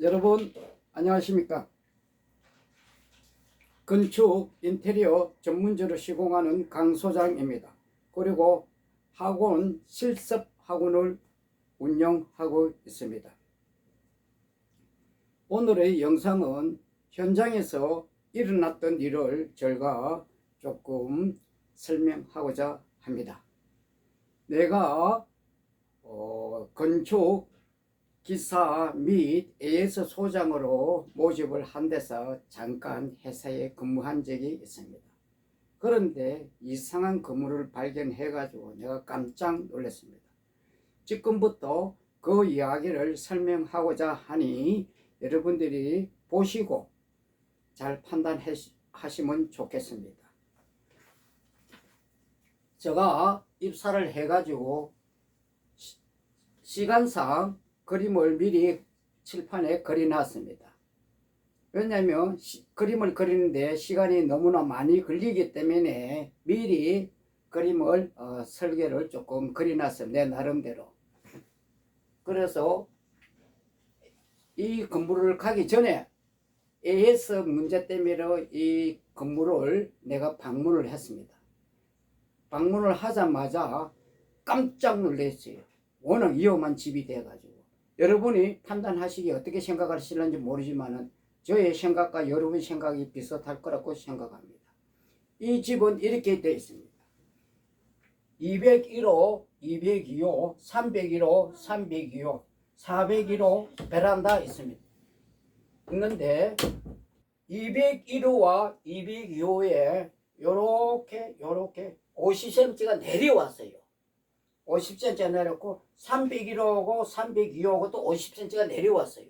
여러분 안녕하십니까? 건축 인테리어 전문적으로 시공하는 강 소장입니다. 그리고 학원 실습 학원을 운영하고 있습니다. 오늘의 영상은 현장에서 일어났던 일을 제가 조금 설명하고자 합니다. 내가 건축 기사 및 AS 소장으로 모집을 한 데서 잠깐 회사에 근무한 적이 있습니다. 그런데 이상한 건물을 발견해 가지고 내가 깜짝 놀랐습니다. 지금부터 그 이야기를 설명하고자 하니 여러분들이 보시고 잘 판단하시면 좋겠습니다. 제가 입사를 해 가지고 시간상 그림을 미리 칠판에 그려놨습니다. 왜냐하면 그림을 그리는데 시간이 너무나 많이 걸리기 때문에 미리 그림을 설계를 조금 그려놨어요. 내 나름대로. 그래서 이 건물을 가기 전에 AS 문제 때문에 이 건물을 내가 방문을 했습니다. 방문을 하자마자 깜짝 놀랐어요. 워낙 위험한 집이 돼가지고. 여러분이 판단하시기에 어떻게 생각하실는지 모르지만 저의 생각과 여러분의 생각이 비슷할 거라고 생각합니다. 이 집은 이렇게 되어 있습니다. 201호, 202호, 301호, 302호, 401호 베란다 있습니다. 있는데 201호와 202호에 요렇게 50cm가 내려왔어요. 50cm가 내렸고 301호하고 302호하고 또 50cm가 내려왔어요.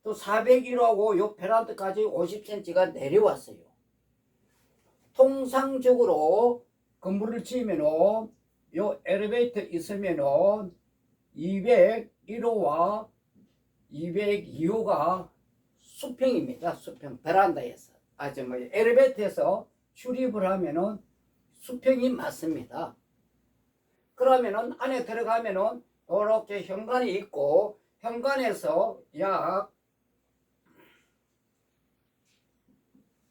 또 401호하고 요 베란다까지 50cm가 내려왔어요. 통상적으로 건물을 지으면은 요 엘리베이터 있으면은 201호와 202호가 수평입니다. 수평 베란다에서 엘리베이터에서 출입을 하면은 수평이 맞습니다. 그러면은 안에 들어가면은 이렇게 현관이 있고 현관에서 약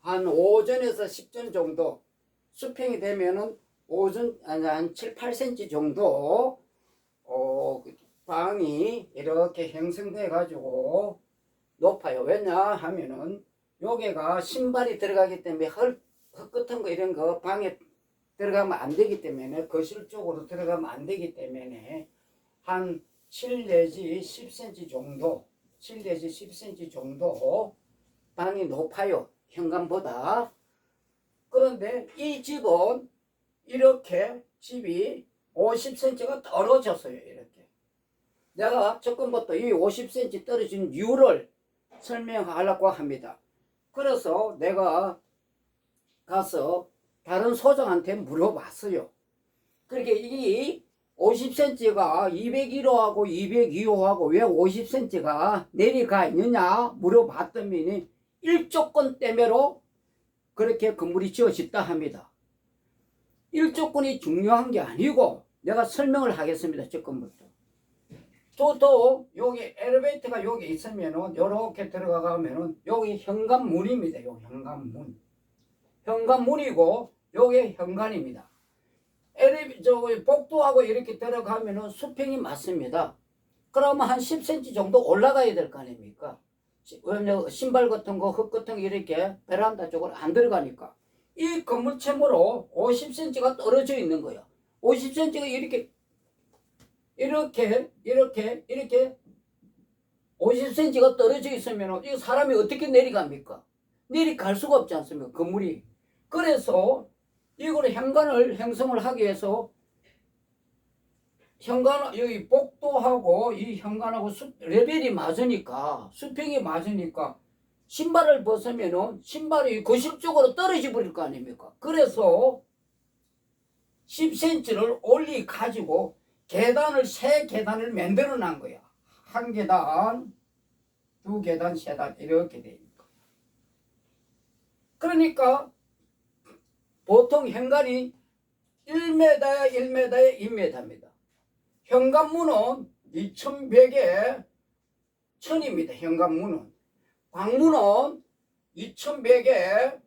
한 5전에서 10전 정도 수평이 되면은 5전 한 7, 8cm 정도 방이 이렇게 형성돼 가지고 높아요. 왜냐 하면은 여기가 신발이 들어가기 때문에 흙 같은 거 이런 거 방에 들어가면 안 되기 때문에 거실 쪽으로 들어가면 안 되기 때문에 한 7 내지 10cm 정도 7 내지 10cm 정도 방이 높아요. 현관보다. 그런데 이 집은 이렇게 집이 50cm가 떨어졌어요. 이렇게. 내가 조금부터 이 50cm 떨어진 이유를 설명하려고 합니다. 그래서 내가 가서 다른 소장한테 물어봤어요. 그렇게 이 50cm가 201호하고 202호하고 왜 50cm가 내려가 있느냐 물어봤더니 일조권 때문에 그렇게 건물이 지어졌다 합니다. 일조권이 중요한 게 아니고 내가 설명을 하겠습니다. 지금부터. 또 여기 엘리베이터가 여기 있으면은 요렇게 들어가면은 여기 현관문입니다. 여기 현관문. 현관문이고 여기 현관입니다. 복도하고 이렇게 들어가면은 수평이 맞습니다. 그러면 한 10cm 정도 올라가야 될 거 아닙니까? 신발 같은 거, 흙 같은 거 이렇게 베란다 쪽으로 안 들어가니까. 이 건물체무로 50cm가 떨어져 있는 거야. 50cm가 이렇게 50cm가 떨어져 있으면 이 사람이 어떻게 내려갑니까? 내려갈 수가 없지 않습니까? 건물이. 그래서 이걸 현관을 형성을 하기 위해서 여기 복도하고 이 현관하고 레벨이 맞으니까 수평이 맞으니까 신발을 벗으면은 신발이 거실 쪽으로 떨어져 버릴 거 아닙니까? 그래서 10cm를 올리 가지고 세 계단을 만들어 놓은 거야. 한 계단, 두 계단, 세 계단 이렇게 되니까. 그러니까 보통 현관이 1m야 1m에 2m입니다. 현관문은 2100에 1000입니다. 현관문은. 광문은 2100에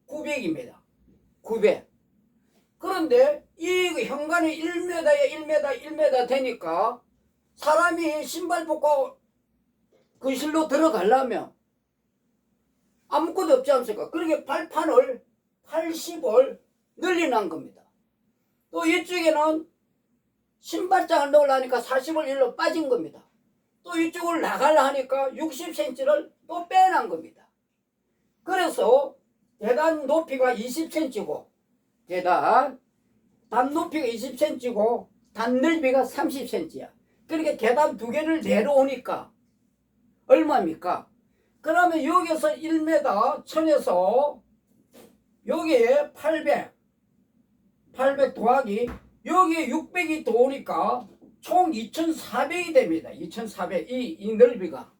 900입니다. 900. 그런데 이 현관이 1m에 1m 되니까 사람이 신발 벗고 그 실로 들어가려면 아무것도 없지 않습니까? 그렇게 발판을 80을 늘려놓은 겁니다. 또 이쪽에는 신발장을 넣으려니까 40을 일로 빠진 겁니다. 또 이쪽을 나가려 하니까 60cm를 또 빼놓은 겁니다. 그래서 계단 높이가 20cm고 단 높이가 20cm고 단 넓이가 30cm야. 그러니까 계단 두 개를 내려오니까 얼마입니까? 그러면 여기서 1m 1000에서 여기에 800 더하기 여기에 600이 더 오니까 총 2400이 됩니다. 2400 이 넓이가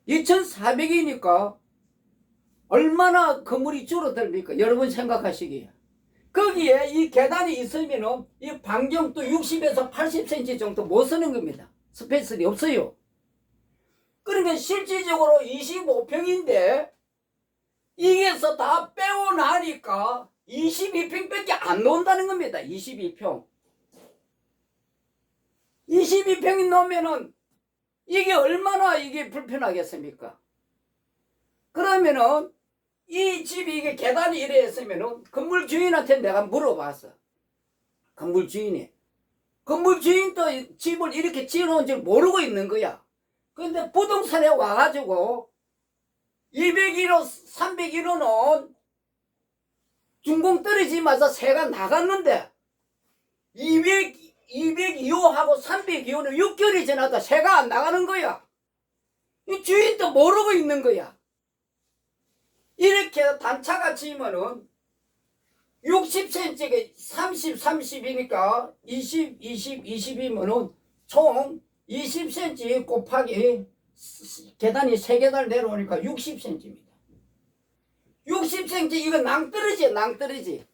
2400이니까 얼마나 건물이 줄어듭니까? 여러분 생각하시기에 거기에 이 계단이 있으면은 이 반경도 60에서 80cm 정도 못 쓰는 겁니다. 스페이스가 없어요. 그러니까 실질적으로 25평인데 이게서 다 빼고 나니까 22평밖에 안 나온다는 겁니다. 22평. 22평이 나오면은 이게 얼마나 이게 불편하겠습니까? 그러면은 이 집이 이게 계단이 이래 했으면은 건물 주인한테 내가 물어봤어. 건물 주인이. 건물 주인도 집을 이렇게 지어놓은 줄 모르고 있는 거야. 근데 부동산에 와가지고 201호, 301호는 준공 떨어지면서 세가 나갔는데 202호하고 302호는 6개월이 지나도 세가 안 나가는 거야. 이 주인도 모르고 있는 거야. 이렇게 단차가 지면은 60cm가 30, 30이니까 20, 20, 20이면은 총 20cm 곱하기 계단이 3계단 내려오니까 60cm입니다. 60cm 이거 낭떠러지.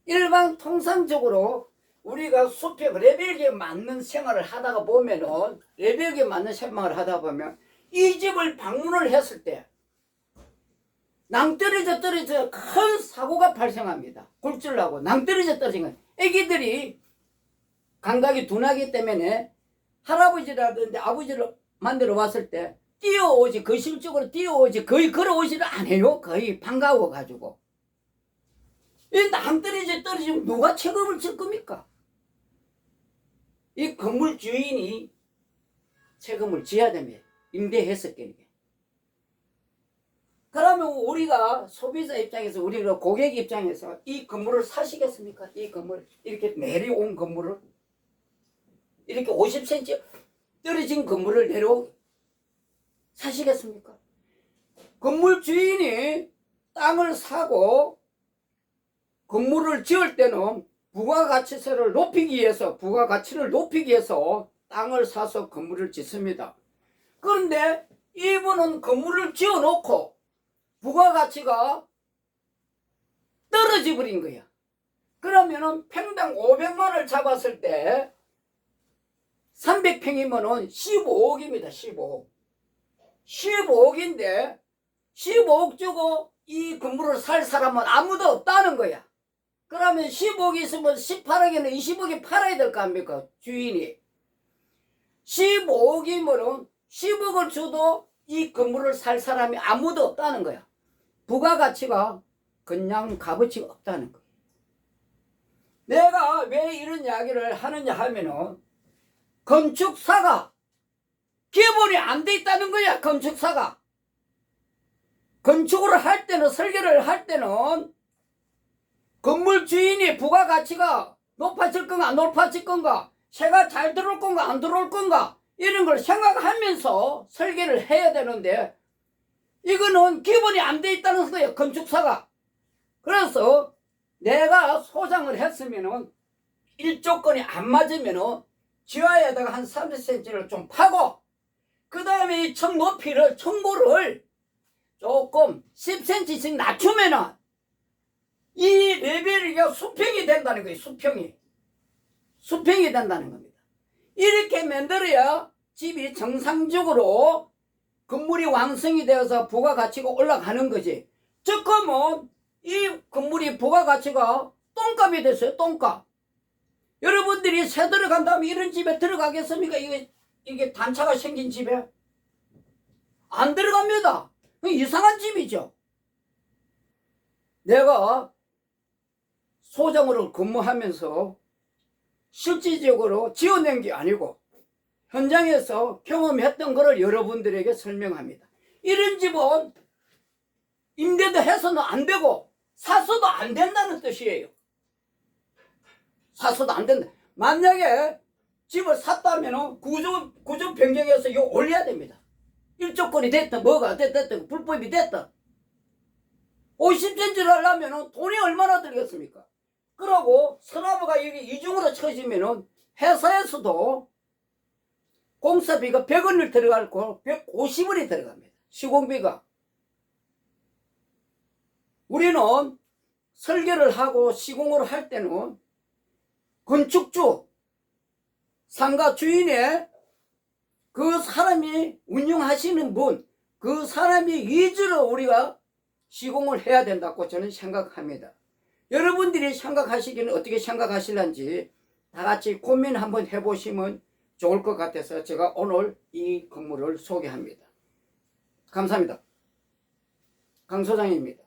일반 통상적으로 우리가 숲에 레벨에 맞는 생활을 하다가 보면은 레벨에 맞는 생활을 하다 보면 이 집을 방문을 했을 때 낭떠러져 큰 사고가 발생합니다. 굴절나고 낭떠러져 떨어진 건 애기들이 감각이 둔하기 때문에 할아버지라든지 아버지를 만들어 왔을 때 뛰어오지 거실적으로 뛰어오지 거의 걸어오지를 안 해요. 거의 반가워 가지고 이 낭떠러져 떨어지면 누가 책임을 질 겁니까? 이 건물 주인이 책임을 져야 됩니다. 임대했었겠네. 그러면 우리가 소비자 입장에서 우리가 고객 입장에서 이 건물을 사시겠습니까? 이 건물 이렇게 내려온 건물을 이렇게 50cm 떨어진 건물을 사시겠습니까? 건물 주인이 땅을 사고 건물을 지을 때는 부가가치세를 높이기 위해서 부가가치를 높이기 위해서 땅을 사서 건물을 짓습니다. 그런데 이분은 건물을 지어놓고 부가가치가 떨어져 버린 거야. 그러면은 평당 500만원을 잡았을 때 300평이면은 15억입니다. 15억. 15억인데 15억 주고 이 건물을 살 사람은 아무도 없다는 거야. 그러면 15억이 있으면 18억에는 20억이 팔아야 될 거 아닙니까? 주인이. 15억이면은 10억을 줘도 이 건물을 살 사람이 아무도 없다는 거야. 부가가치가 그냥 값어치가 없다는 거야. 내가 왜 이런 이야기를 하느냐 하면은 건축사가 기본이 안 돼 있다는 거야. 건축사가 건축을 할 때는 설계를 할 때는 건물 주인이 부가가치가 높아질 건가 안 높아질 건가 새가 잘 들어올 건가 안 들어올 건가 이런 걸 생각하면서 설계를 해야 되는데 이거는 기본이 안 돼 있다는 거예요. 건축사가. 그래서 내가 소장을 했으면은 일조건이 안 맞으면은 지하에다가 한 30cm를 좀 파고 그 다음에 이 청 높이를 청고를 조금 10cm씩 낮추면은 이 레벨이 수평이 된다는 거예요. 수평이 된다는 겁니다. 이렇게 만들어야 집이 정상적으로 건물이 완성이 되어서 부가가치가 올라가는 거지. 지금은 이 건물이 부가가치가 똥값이 됐어요. 똥값. 여러분들이 새 들어간다면 이런 집에 들어가겠습니까? 이게 단차가 생긴 집에? 안 들어갑니다. 이상한 집이죠. 내가 소장으로 근무하면서 실질적으로 지어낸 게 아니고 현장에서 경험했던 것을 여러분들에게 설명합니다. 이런 집은 임대도 해서는 안 되고 사서도 안 된다는 뜻이에요. 사서도 안 된다. 만약에 집을 샀다면 구조 변경해서 이거 올려야 됩니다. 일조권이 됐든 뭐가 됐든 불법이 됐든 50cm를 하려면 돈이 얼마나 들겠습니까? 그러고 서랍가 이게 이중으로 쳐지면 회사에서도 공사비가 100원을 들어가고 150원이 들어갑니다. 시공비가. 우리는 설계를 하고 시공을 할 때는 건축주, 상가 주인의 그 사람이 운영하시는 분, 그 사람이 위주로 우리가 시공을 해야 된다고 저는 생각합니다. 여러분들이 생각하시기는 어떻게 생각하실런지 다 같이 고민 한번 해보시면 좋을 것 같아서 제가 오늘 이 건물을 소개합니다. 감사합니다. 강 소장입니다.